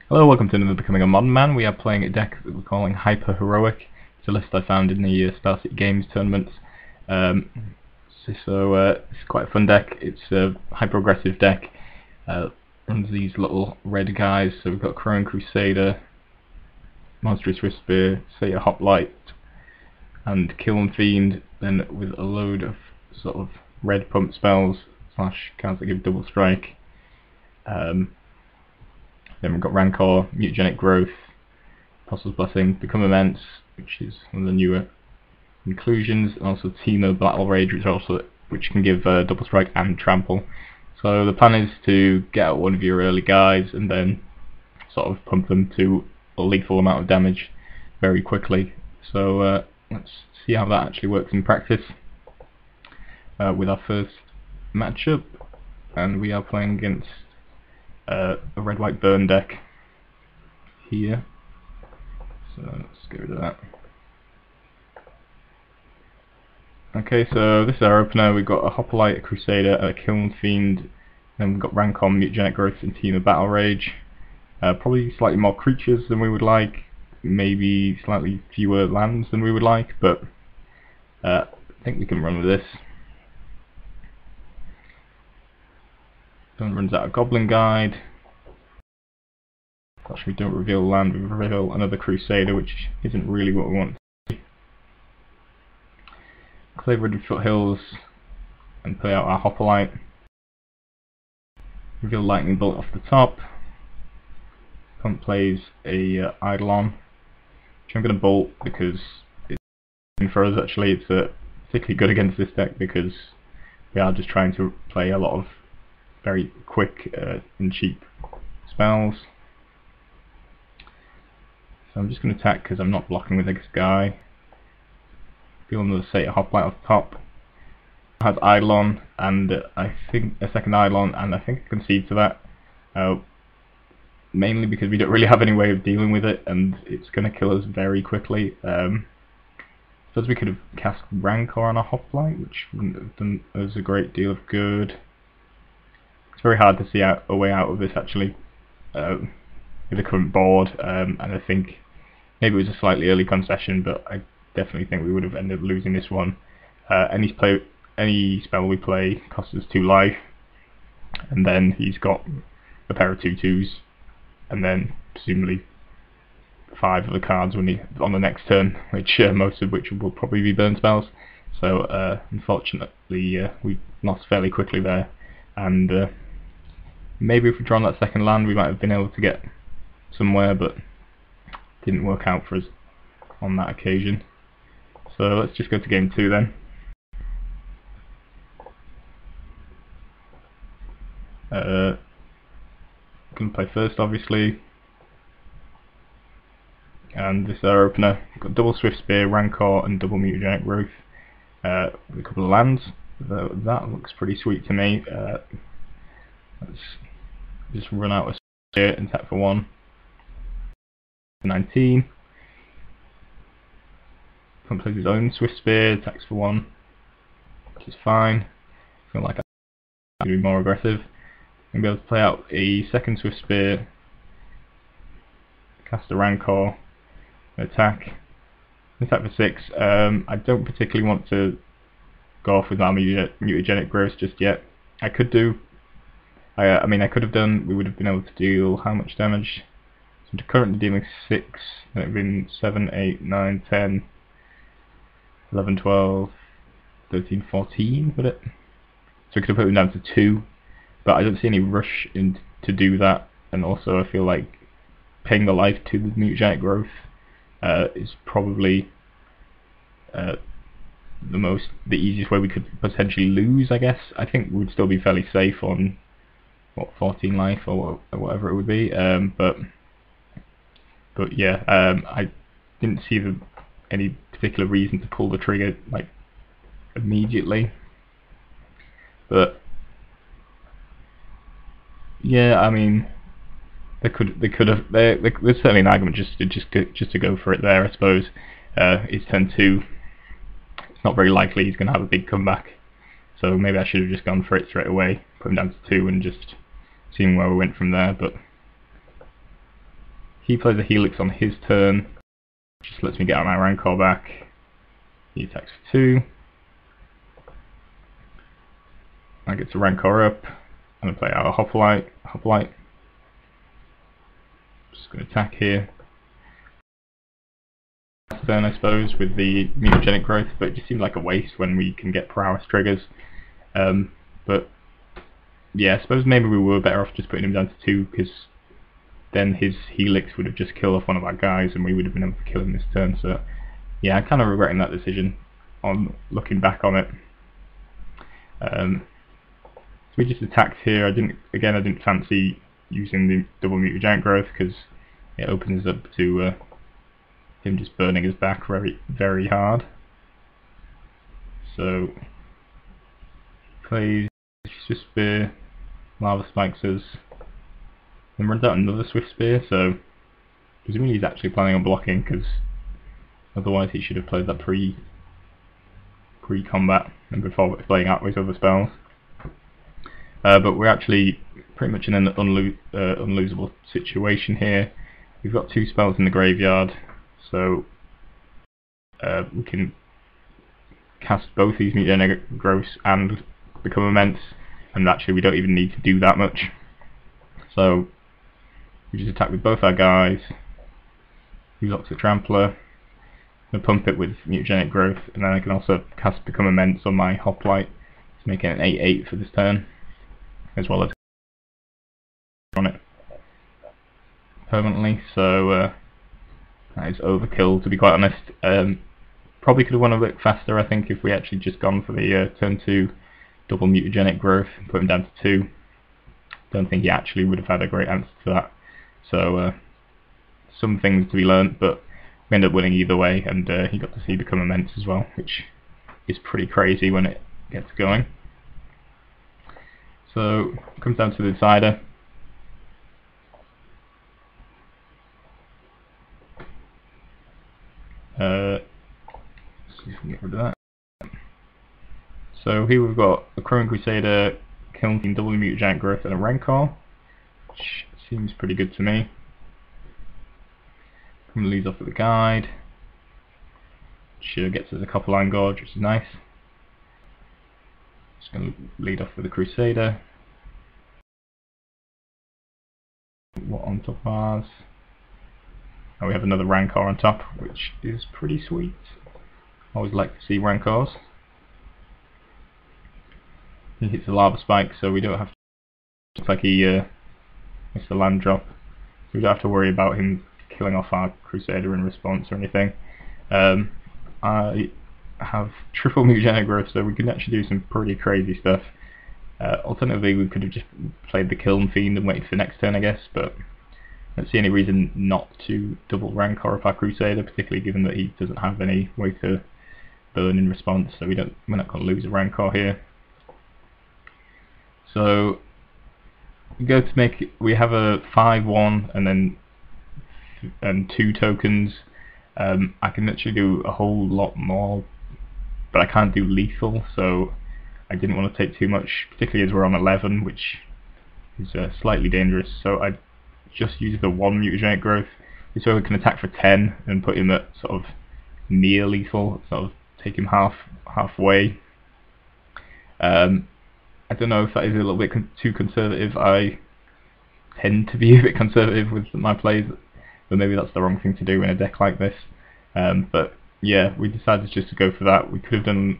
Hello, welcome to another Becoming a Modern Man. We are playing a deck that we're calling Hyper Heroic. It's a list I found in the Spell City Games tournaments. It's quite a fun deck. It's a hyper-aggressive deck. Runs these little red guys. So we've got Crone Crusader, Monstrous Swiftspear, Satyr Hoplite, and Kiln Fiend. Then with a load of sort of red pump spells / cards that give double strike. Then we've got Rancor, Mutagenic Growth, Apostle's Blessing, Become Immense, which is one of the newer inclusions, and also Temur Battle Rage, which can give double strike and trample. So the plan is to get out one of your early guys and then sort of pump them to a lethal amount of damage very quickly. So let's see how that actually works in practice with our first matchup, and we are playing against a red-white burn deck here. So let's go to that. Okay, so this is our opener. We've got a Hoplite, a Crusader, a Kiln Fiend, then we've got Rancor, Mutagenic Growth, and Temur Battle Rage. Probably slightly more creatures than we would like, maybe slightly fewer lands than we would like, but I think we can run with this. Someone runs out a Goblin Guide. Gosh, we don't reveal land, we reveal another Crusader, which isn't really what we want. Clave-Ridden Foothills and play out our Hoplite. Reveal Lightning Bolt off the top. Opponent plays a Eidolon, which I'm going to bolt because it's for us actually. It's particularly good against this deck because we are just trying to play a lot of very quick and cheap spells. So I'm just going to attack because I'm not blocking with this guy. Feel another Satyr Hoplite off the top. Has Eidolon and I think a second Eidolon, and I think I concede to that. Mainly because we don't really have any way of dealing with it, and it's going to kill us very quickly. Suppose we could have cast Rancor on a Hoplite, which wouldn't have done us a great deal of good. It's very hard to see a way out of this actually with the current board, and I think maybe it was a slightly early concession, but I definitely think we would have ended up losing this one. Any spell we play costs us 2 life, and then he's got a pair of 2/2s, and then presumably 5 of the cards on the next turn, which most of which will probably be burn spells. So unfortunately we lost fairly quickly there, and maybe if we'd drawn that second land we might have been able to get somewhere, but didn't work out for us on that occasion. So let's just go to game 2 then. Going to play first obviously, and this is our opener. We've got double Swiftspear, Rancor, and double Mutagenic Growth with a couple of lands. That looks pretty sweet to me. Let's just run out a Spear and tap for 1. 19. Opponent plays his own Swiftspear, attacks for 1, which is fine. I feel like I'm going to be more aggressive. I'm going to be able to play out a second Swiftspear, cast a Rancor, attack for 6. I don't particularly want to go off with our Mutagenic Growth just yet. I could do. I mean, I could have done. We would have been able to deal how much damage? So we're currently dealing 6. And it would have been 7, 8, 9, 10, 11, 12, 13, 14. Would it? So we could have put them down to 2. But I don't see any rush to do that, and also I feel like paying the life to the Mutagenic Growth is probably the easiest way we could potentially lose, I guess. I think we'd still be fairly safe on 14 life or whatever it would be, but yeah, I didn't see any particular reason to pull the trigger like immediately, but yeah, I mean, there's certainly an argument just to go for it there. I suppose it's turn 2. It's not very likely he's going to have a big comeback, so maybe I should have just gone for it straight away, put him down to 2, and just seen where we went from there. But he plays a Helix on his turn, just lets me get my Rancor back. He attacks for 2. I get to Rancor up. I'm going to play out a Hoplite. Just going to attack here. Turn, I suppose, with the mutagenic growth, but it just seems like a waste when we can get prowess triggers. But yeah, I suppose maybe we were better off just putting him down to 2, because then his Helix would have just killed off one of our guys and we would have been able to kill him this turn. So yeah, I'm kind of regretting that decision on looking back on it. So we just attacked here. I didn't fancy using the double mutagenic growth because it opens up to him just burning his back very, very hard. So plays Swift Spear, Lava Spikes us, then runs out another Swift Spear, so presumably he's actually planning on blocking, because otherwise he should have played that pre-combat and before playing out with other spells. But we're actually pretty much in an unlosable situation here. We've got 2 spells in the graveyard, so we can cast both these mutagenic growths and become immense, and actually we don't even need to do that much. So we just attack with both our guys. He locks the Trampler. I'm going to pump it with mutagenic growth, and then I can also cast Become Immense on my Hoplite to make it an 8/8 for this turn, as well as on it permanently. So that is overkill, to be quite honest. Probably could have won a bit faster, I think, if we actually just gone for the turn 2 double mutagenic growth and put him down to 2. Don't think he actually would have had a great answer to that. So some things to be learnt, but we ended up winning either way, and he got to see Become Immense as well, which is pretty crazy when it gets going. So it comes down to the decider. Let's see if we can get rid of that. So here we've got a Chrome Crusader, Kiln Fiend, double mutagenic growth, and a Rancor, which seems pretty good to me. I'm going to lead off with the guide, which gets us a Copperline Gorge, which is nice. Just going to lead off with the Crusader. What on top of ours? And we have another Rancor on top, which is pretty sweet. Always like to see Rancors. He hits the Lava Spike, so we don't have to. Looks like he missed the land drop. We don't have to worry about him killing off our Crusader in response or anything. I have triple mutagenic growth, so we can actually do some pretty crazy stuff. Alternatively, we could have just played the Kiln Fiend and waited for next turn, I guess, but I don't see any reason not to double Rancor up our Crusader, particularly given that he doesn't have any way to burn in response, so we're not going to lose a Rancor here. So we go to make we have a 5/1 and 2 tokens. I can actually do a whole lot more, but I can't do lethal, so I didn't want to take too much, particularly as we're on 11, which is slightly dangerous. So I just use the 1 mutagenic growth. This way we can attack for 10 and put him at sort of near lethal, sort of take him halfway. I don't know if that is a little bit too conservative. I tend to be a bit conservative with my plays, but maybe that's the wrong thing to do in a deck like this. But yeah, we decided just to go for that. We could have done,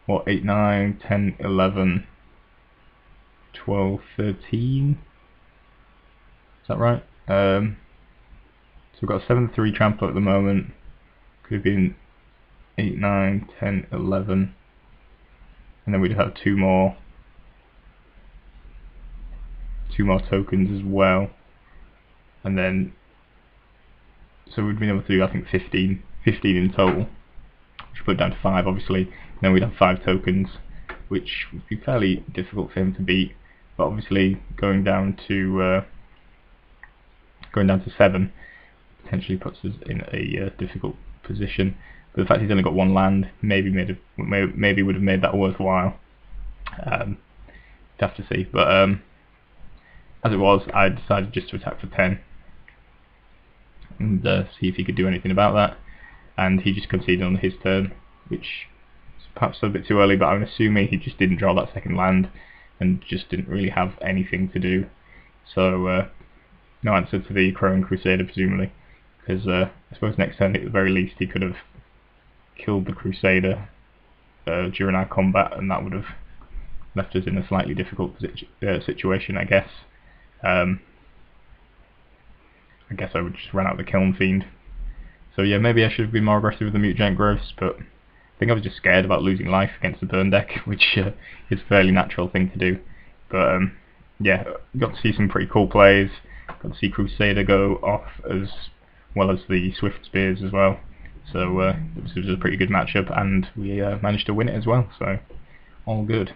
what, 8, 9, 10, 11, 12, 13? Is that right? So we've got a 7/3 Trampler at the moment. Could have been 8, 9, 10, 11. And then we'd have two more tokens as well. And then, so we'd been able to do, I think, 15 in total. Which put it down to 5, obviously. And then we'd have 5 tokens, which would be fairly difficult for him to beat. But obviously, going down to 7 potentially puts us in a difficult position. But the fact he's only got 1 land maybe would have made that worthwhile. You'd have to see. But as it was, I decided just to attack for 10. and see if he could do anything about that. And he just conceded on his turn, which is perhaps a bit too early, but I'm assuming he just didn't draw that second land and just didn't really have anything to do. So no answer to the Crowing Crusader, presumably, because I suppose next turn at the very least he could have killed the Crusader during our combat, and that would have left us in a slightly difficult situation, I guess. I guess I would just run out the Kiln Fiend. So yeah, maybe I should have been more aggressive with the Mute Giant Growths, but I think I was just scared about losing life against the burn deck, which is a fairly natural thing to do. But yeah, got to see some pretty cool plays. Got to see Crusader go off as well as the Swift Spears as well. So this was a pretty good matchup, and we managed to win it as well, so all good.